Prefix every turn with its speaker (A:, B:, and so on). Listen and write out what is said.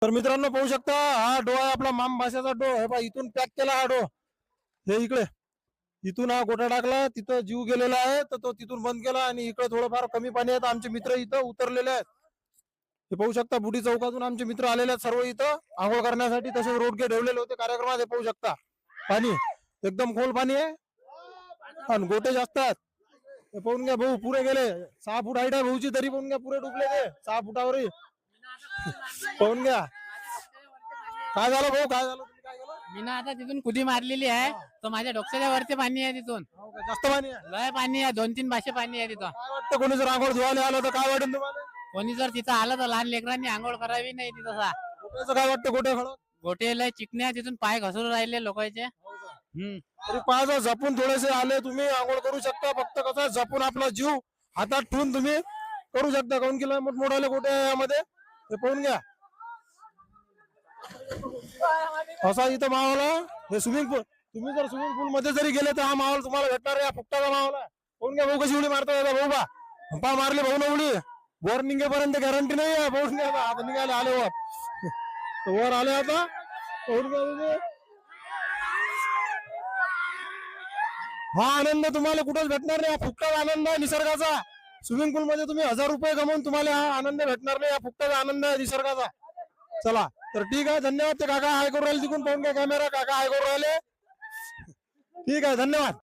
A: तर मित्रांनो पाहू शकता हा डो आहे आपला माम भाषाचा डो हे पहा इथून पॅक केला हा डो हे इकडे इथून हा गोटा टाकला तिथं जीव गेलेला आहे तर तो तिथून बंद केला आणि इकडे थोडंफार कमी पाणी आहे तर आमचे मित्र इथं उतरलेले आहेत हे पाहू शकता बुडी चौकातून आमचे मित्र आलेले आहेत सर्व इथं आंघोळ करण्यासाठी तसेच रोडगे ठेवलेले होते कार्यक्रमात हे पाहू शकता पाणी एकदम खोल पाणी आहे आणि गोटे जास्त आहेत हे पाहून घ्या भाऊ पुरे गेले 6 फूट हाईट आहे भाऊची तरी पाहून घ्या पुरे डुबले ते 6 फुटावरही पाहून घ्या काय झालं भाऊ काय झालं तुम्ही काय केलं
B: मी ना आता तिथून कुदी मारलेली आहे तर माझ्या डोक्याच्या वरती पाणी आहे तिथून
A: हो का? जास्त पाणी आहे
B: लय पाणी आहे 2-3 भाषे पाणी आहे तिथं.
A: काय वाटतं कोणी जर आंघोळ धुवायला आलं तर काय वाटेल तुम्हाला
B: कोणी जर तिथं आलं तर लहान लेकरांनी आंघोळ करावी नाही तिथं तसा.
A: गोट्याचं काय वाटतं गोटे खडक
B: गोटे लय चिकणे आहे तिथून पाय घसरून राहिले लोकांचे.
A: तरी पाहा जपून थोडेसे आले तुम्ही आंघोळ करू शकता फक्त कसं आहे, जपून आपला जीव हातात ठेवून तुम्ही करू शकता काऊन की लय मोठमोठाले गोटे आहे यामध्ये हे पाहून घ्या असा इथं माहोल आहे हे स्विमिंग पूल तुम्ही जर स्विमिंग पूल मध्ये जरी गेले तर हा माहोल तुम्हाला भेटणार आहे फुकटाचा माहोल आहे पाहून घ्या भाऊ कशी उडी मारता भाऊ बा मारली भाऊ ना उडी वर निघेपर्यंत गॅरंटी नाही आहे पाहून घ्या आता निघाले आले वर आले आता पाहून घ्या तुम्ही हा आनंद तुम्हाला कुठंच भेटणार नाही हा फुकटाचा आनंद आहे निसर्गाचा स्विमिंग पूल मध्ये तुम्ही 1000 रुपये कमवून तुम्हाला हा आनंद भेटणार नाही हा फुकटाचा आनंद आहे निसर्गाचा चला तर ठीक आहे धन्यवाद ते काका हाय करू राहिले तिकडून पाहून घ्या कॅमेरा काका हाय करू राहिले ठीक आहे धन्यवाद